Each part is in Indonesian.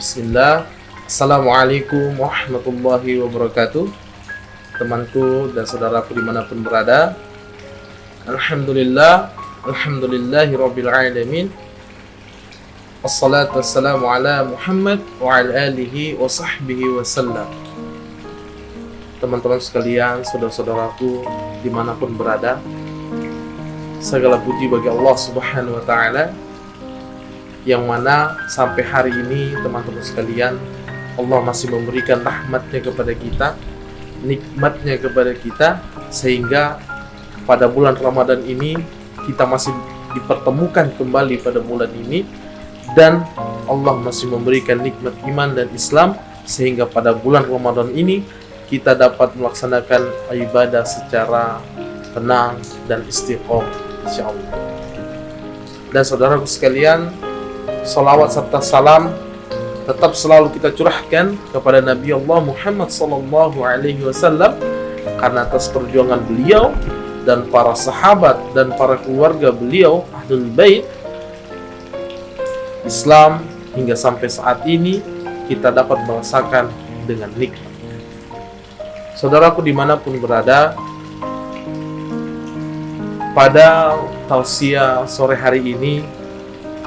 Bismillah. Assalamualaikum warahmatullahi wabarakatuh. Temanku dan saudaraku dimanapun berada, Alhamdulillahi rabbil alamin. Assalatu wassalamu ala Muhammad wa ala alihi wa sahbihi wasallam. Teman-teman sekalian, saudara-saudaraku dimanapun berada, segala puji bagi Allah subhanahu wa ta'ala, yang mana sampai hari ini teman-teman sekalian, Allah masih memberikan rahmatnya kepada kita, nikmatnya kepada kita, sehingga pada bulan Ramadan ini kita masih dipertemukan kembali pada bulan ini, dan Allah masih memberikan nikmat iman dan Islam, sehingga pada bulan Ramadan ini kita dapat melaksanakan ibadah secara tenang dan istiqomah, insyaallah. Dan saudaraku sekalian, salawat serta salam tetap selalu kita curahkan kepada Nabi Allah Muhammad sallallahu alaihi wasallam, karena atas perjuangan beliau dan para sahabat dan para keluarga beliau Ahlul Bait, Islam hingga sampai saat ini kita dapat merasakan dengan nikmat. Saudaraku dimanapun berada, pada tausiah sore hari ini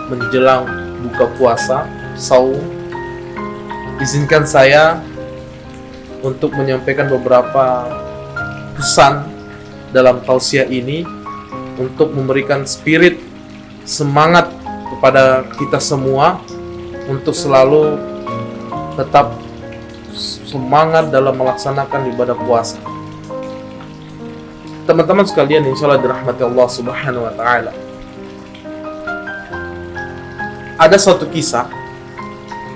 menjelang buka puasa, saum, izinkan saya untuk menyampaikan beberapa pesan dalam tausiah ini untuk memberikan spirit semangat kepada kita semua untuk selalu tetap semangat dalam melaksanakan ibadah puasa. Teman-teman sekalian, insyaallah dirahmati Allah subhanahu wa ta'ala, ada suatu kisah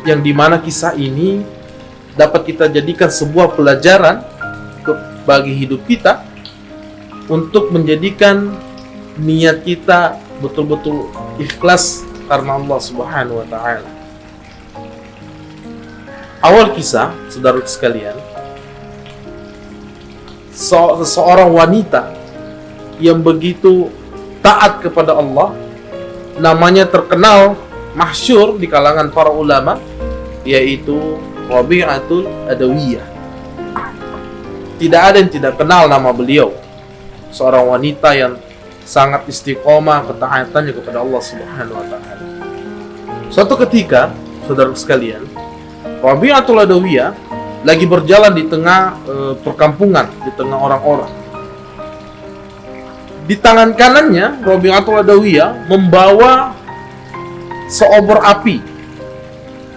yang dimana kisah ini dapat kita jadikan sebuah pelajaran bagi hidup kita, untuk menjadikan niat kita betul-betul ikhlas karena Allah subhanahu wa ta'ala. Awal kisah, saudara sekalian, seorang wanita yang begitu taat kepada Allah, namanya terkenal masyhur di kalangan para ulama, yaitu Rabi'atul Adawiyah. Tidak ada yang tidak kenal nama beliau. Seorang wanita yang sangat istiqomah ketaatannya kepada Allah subhanahu wa ta'ala. Suatu ketika, saudara sekalian, Rabi'atul Adawiyah lagi berjalan di tengah perkampungan, di tengah orang-orang. Di tangan kanannya, Rabi'atul Adawiyah membawa seobor api.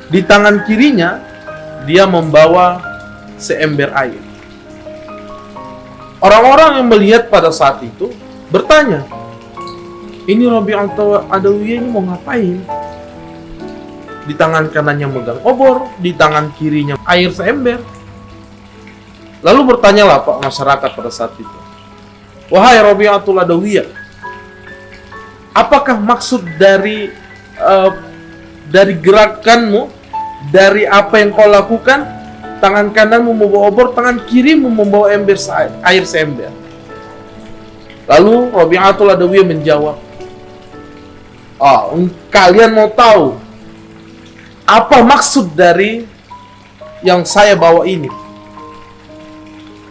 Di tangan kirinya dia membawa seember air. Orang-orang yang melihat pada saat itu bertanya, ini Rabi'atul Adawiyah ini mau ngapain? Di tangan kanannya megang obor, di tangan kirinya air seember. Lalu bertanyalah Pak masyarakat pada saat itu, wahai Rabi'atul Adawiyah, apakah maksud dari gerakanmu, dari apa yang kau lakukan? Tangan kananmu membawa obor, tangan kirimu membawa air seember. Lalu Rabi'atul Adawiyah menjawab, kalian mau tahu apa maksud dari yang saya bawa ini?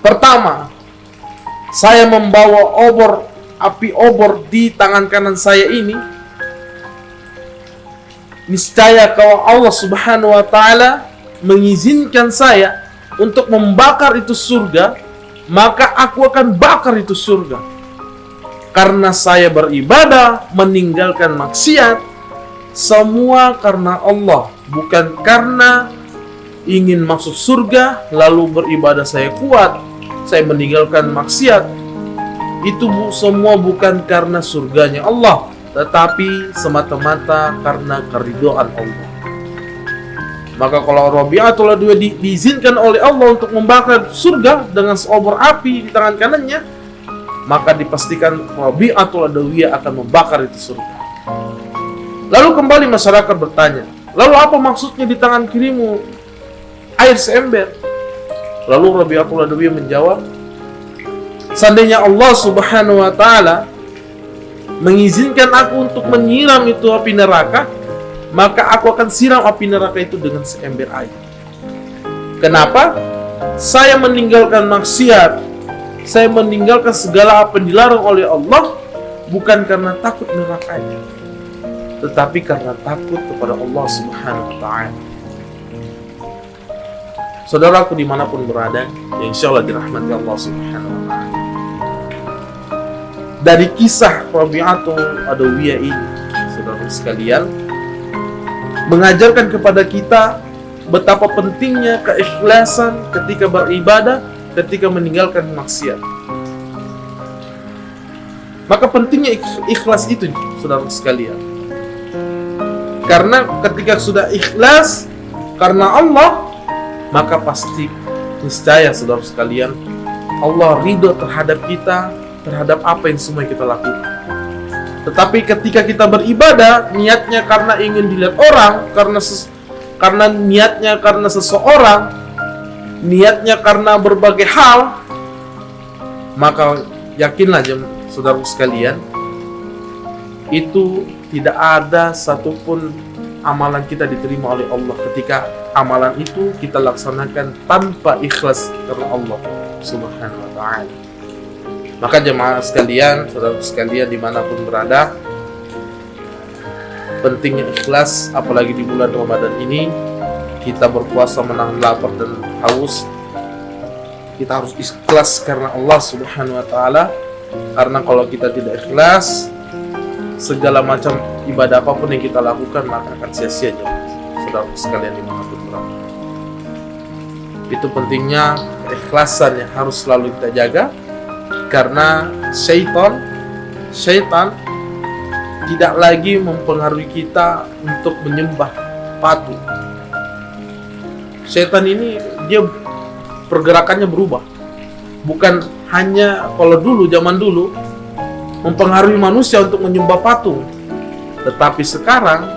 Pertama, saya membawa api obor di tangan kanan saya ini, niscaya kalau Allah subhanahu wa ta'ala mengizinkan saya untuk membakar itu surga, maka aku akan bakar itu surga. Karena saya beribadah, meninggalkan maksiat, semua karena Allah, bukan karena ingin masuk surga lalu beribadah saya kuat, saya meninggalkan maksiat. Itu semua bukan karena surganya Allah, tetapi semata-mata karena keridhaan Allah. Maka kalau Rabi'atul Adawiyah diizinkan oleh Allah untuk membakar surga dengan seobor api di tangan kanannya, maka dipastikan Rabi'atul Adawiyah akan membakar itu surga. Lalu kembali masyarakat bertanya, lalu apa maksudnya di tangan kirimu air seember? Lalu Rabi'atul Adawiyah menjawab, seandainya Allah subhanahu wa ta'ala mengizinkan aku untuk menyiram itu api neraka, maka aku akan siram api neraka itu dengan seember air. Kenapa? Saya meninggalkan maksiat, saya meninggalkan segala apa yang dilarang oleh Allah, bukan karena takut nerakanya, tetapi karena takut kepada Allah Subhanahu wa Ta'ala. Saudaraku dimanapun berada, ya insya Allah dirahmati Allah Subhanahu wa Ta'ala. Dari kisah Rabi'atul Adawiyah ini, saudara sekalian, mengajarkan kepada kita betapa pentingnya keikhlasan ketika beribadah, ketika meninggalkan maksiat. Maka pentingnya ikhlas itu, saudara sekalian. Karena ketika sudah ikhlas karena Allah, maka pasti niscaya, saudara sekalian, Allah ridho terhadap kita, terhadap apa yang semua kita lakukan. Tetapi ketika kita beribadah, niatnya karena ingin dilihat orang, karena niatnya karena seseorang, niatnya karena berbagai hal, maka yakinlah saudara sekalian, itu tidak ada satupun amalan kita diterima oleh Allah ketika amalan itu kita laksanakan tanpa ikhlas karena Allah Subhanahu wa Ta'ala. Maka jemaah sekalian, saudara sekalian dimanapun berada, pentingnya ikhlas, apalagi di bulan Ramadan ini kita berpuasa menahan lapar dan haus. Kita harus ikhlas karena Allah Subhanahu wa Ta'ala, karena kalau kita tidak ikhlas, segala macam ibadah apapun yang kita lakukan maka akan sia-sia, saudara sekalian dimanapun berada. Itu pentingnya keikhlasan yang harus selalu kita jaga, karena syaitan tidak lagi mempengaruhi kita untuk menyembah patung. Syaitan ini dia pergerakannya berubah. Bukan hanya kalau zaman dulu mempengaruhi manusia untuk menyembah patung, tetapi sekarang,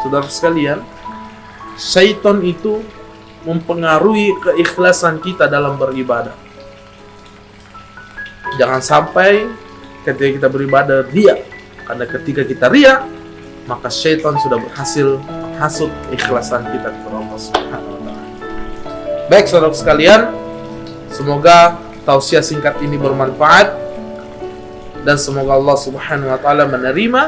saudara sekalian, syaitan itu mempengaruhi keikhlasan kita dalam beribadah. Jangan sampai ketika kita beribadah ria, karena ketika kita ria, maka syaitan sudah berhasil menghasut keikhlasan kita kepada Allah Subhanahu wa Ta'ala. Baik saudara sekalian, semoga tausiah singkat ini bermanfaat, dan semoga Allah Subhanahu wa Ta'ala menerima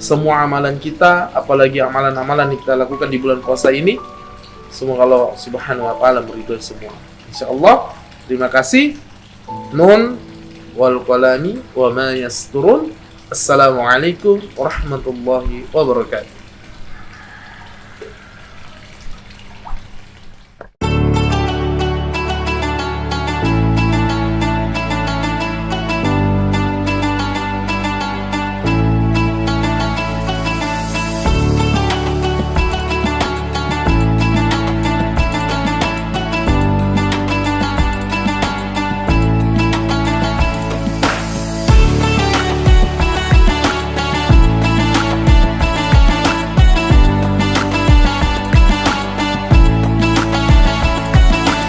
semua amalan kita, apalagi amalan-amalan yang kita lakukan di bulan puasa ini. Semoga Allah Subhanahu wa Ta'ala meridhoi semua, insyaallah. Terima kasih. Nun wal qalami wa ma yasturun. Assalamualaikum warahmatullahi wabarakatuh.